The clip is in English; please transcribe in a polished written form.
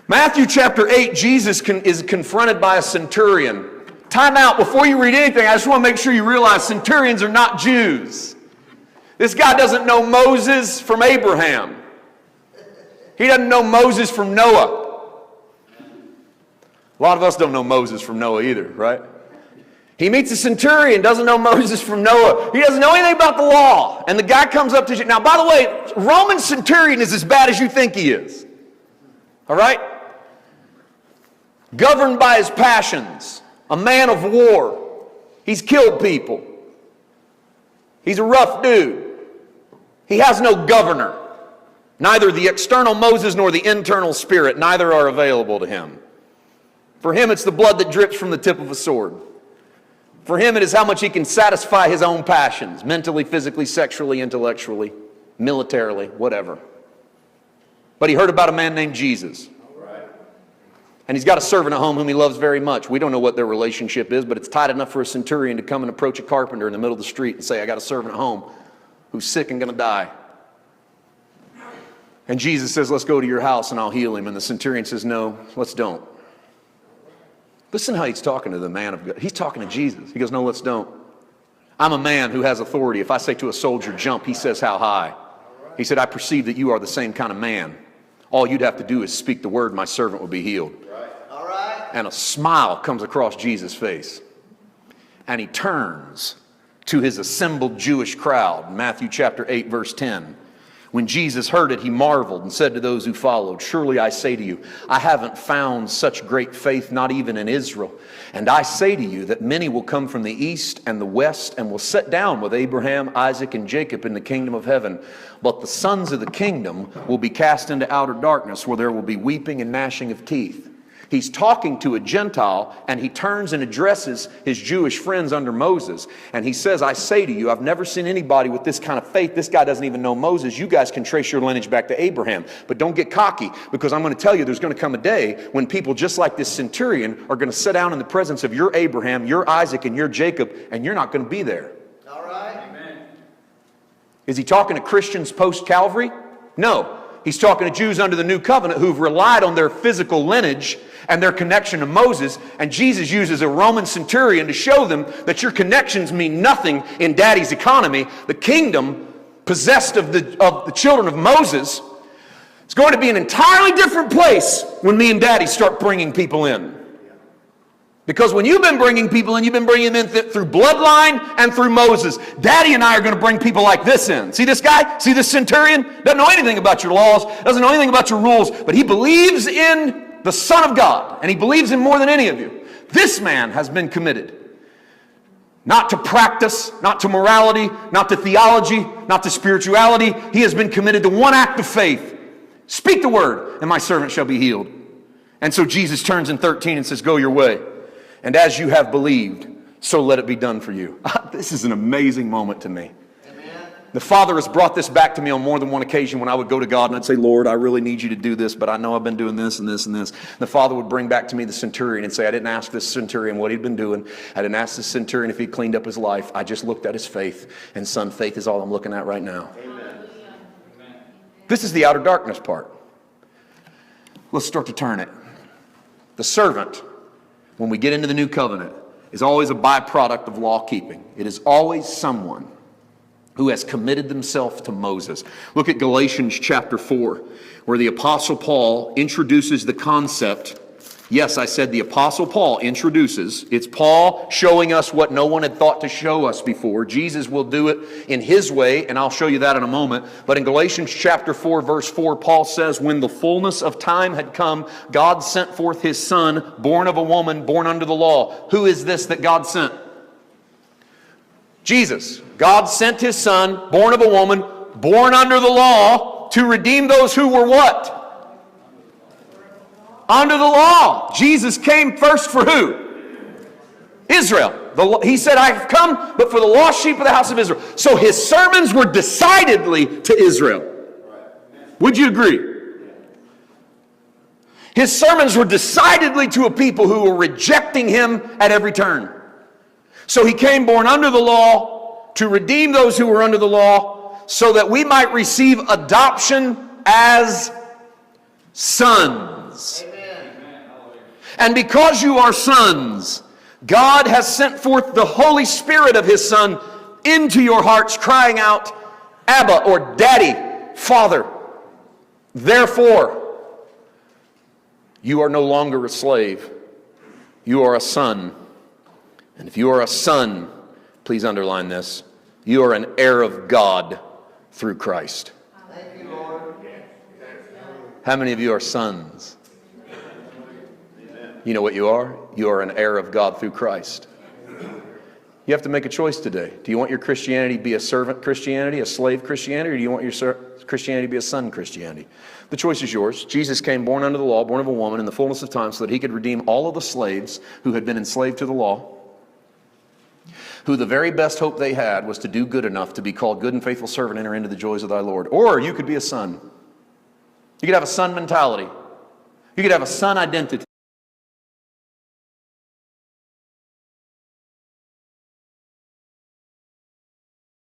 Matthew chapter 8, Jesus is confronted by a centurion. Time out. Before you read anything, I just want to make sure you realize centurions are not Jews. This guy doesn't know Moses from Abraham. He doesn't know Moses from Noah. A lot of us don't know Moses from Noah either, right? He meets a centurion, doesn't know Moses from Noah. He doesn't know anything about the law. And the guy comes up to you. Now, by the way, Roman centurion is as bad as you think he is. All right? Governed by his passions. A man of war. He's killed people. He's a rough dude. He has no governor. Neither the external Moses nor the internal Spirit. Neither are available to him. For him, it's the blood that drips from the tip of a sword. For him, it is how much he can satisfy his own passions. Mentally, physically, sexually, intellectually, militarily, whatever. But he heard about a man named Jesus. And he's got a servant at home whom he loves very much. We don't know what their relationship is, but it's tight enough for a centurion to come and approach a carpenter in the middle of the street and say, I got a servant at home who's sick and going to die. And Jesus says, let's go to your house and I'll heal him. And the centurion says, no, let's don't. Listen how he's talking to the man of God. He's talking to Jesus. He goes, no, let's don't. I'm a man who has authority. If I say to a soldier, jump, he says, how high? He said, I perceive that you are the same kind of man. All you'd have to do is speak the word, my servant will be healed. All right. And a smile comes across Jesus' face. And he turns to his assembled Jewish crowd. Matthew chapter 8, verse 10. When Jesus heard it, he marveled and said to those who followed, surely I say to you, I haven't found such great faith, not even in Israel. And I say to you that many will come from the east and the west and will sit down with Abraham, Isaac, and Jacob in the kingdom of heaven. But the sons of the kingdom will be cast into outer darkness, where there will be weeping and gnashing of teeth. He's talking to a Gentile, and he turns and addresses his Jewish friends under Moses. And he says, I say to you, I've never seen anybody with this kind of faith. This guy doesn't even know Moses. You guys can trace your lineage back to Abraham. But don't get cocky, because I'm going to tell you there's going to come a day when people just like this centurion are going to sit down in the presence of your Abraham, your Isaac, and your Jacob, and you're not going to be there. All right. Amen. Is he talking to Christians post-Calvary? No. He's talking to Jews under the new covenant who've relied on their physical lineage and their connection to Moses. And Jesus uses a Roman centurion to show them that your connections mean nothing in Daddy's economy. The kingdom possessed of the children of Moses is going to be an entirely different place when me and Daddy start bringing people in. Because when you've been bringing people in, you've been bringing them in through bloodline and through Moses. Daddy and I are going to bring people like this in. See this guy? See this centurion? Doesn't know anything about your laws, doesn't know anything about your rules, but he believes in the Son of God, and he believes in more than any of you. This man has been committed. Not to practice, not to morality, not to theology, not to spirituality. He has been committed to one act of faith. Speak the word, and my servant shall be healed. And so Jesus turns in 13 and says, go your way. And as you have believed, so let it be done for you. This is an amazing moment to me. Amen. The Father has brought this back to me on more than one occasion when I would go to God and I'd say, Lord, I really need you to do this, but I know I've been doing this and this and this. The Father would bring back to me the centurion and say, I didn't ask this centurion what he'd been doing. I didn't ask this centurion if he'd cleaned up his life. I just looked at his faith. And son, faith is all I'm looking at right now. Amen. This is the outer darkness part. Let's start to turn it. The servant, when we get into the new covenant, is always a byproduct of law keeping. It is always someone who has committed themselves to Moses. Look at Galatians chapter 4, where the Apostle Paul introduces the concept. Yes, I said the Apostle Paul introduces. It's Paul showing us what no one had thought to show us before. Jesus will do it in his way, and I'll show you that in a moment. But in Galatians chapter 4, verse 4, Paul says, when the fullness of time had come, God sent forth his Son, born of a woman, born under the law. Who is this that God sent? Jesus. God sent his Son, born of a woman, born under the law, to redeem those who were what? Under the law. Jesus came first for who? Israel. He said, I have come but for the lost sheep of the house of Israel. So his sermons were decidedly to Israel. Would you agree? His sermons were decidedly to a people who were rejecting him at every turn. So he came born under the law to redeem those who were under the law, so that we might receive adoption as sons. Amen. And because you are sons, God has sent forth the Holy Spirit of His Son into your hearts, crying out, Abba, or Daddy, Father. Therefore, you are no longer a slave. You are a son. And if you are a son, please underline this, you are an heir of God through Christ. Thank you, Lord. How many of you are sons? You know what you are? You are an heir of God through Christ. You have to make a choice today. Do you want your Christianity to be a servant Christianity, a slave Christianity, or do you want your Christianity to be a son Christianity? The choice is yours. Jesus came born under the law, born of a woman in the fullness of time so that He could redeem all of the slaves who had been enslaved to the law, who the very best hope they had was to do good enough to be called good and faithful servant, enter into the joys of thy Lord. Or you could be a son. You could have a son mentality. You could have a son identity.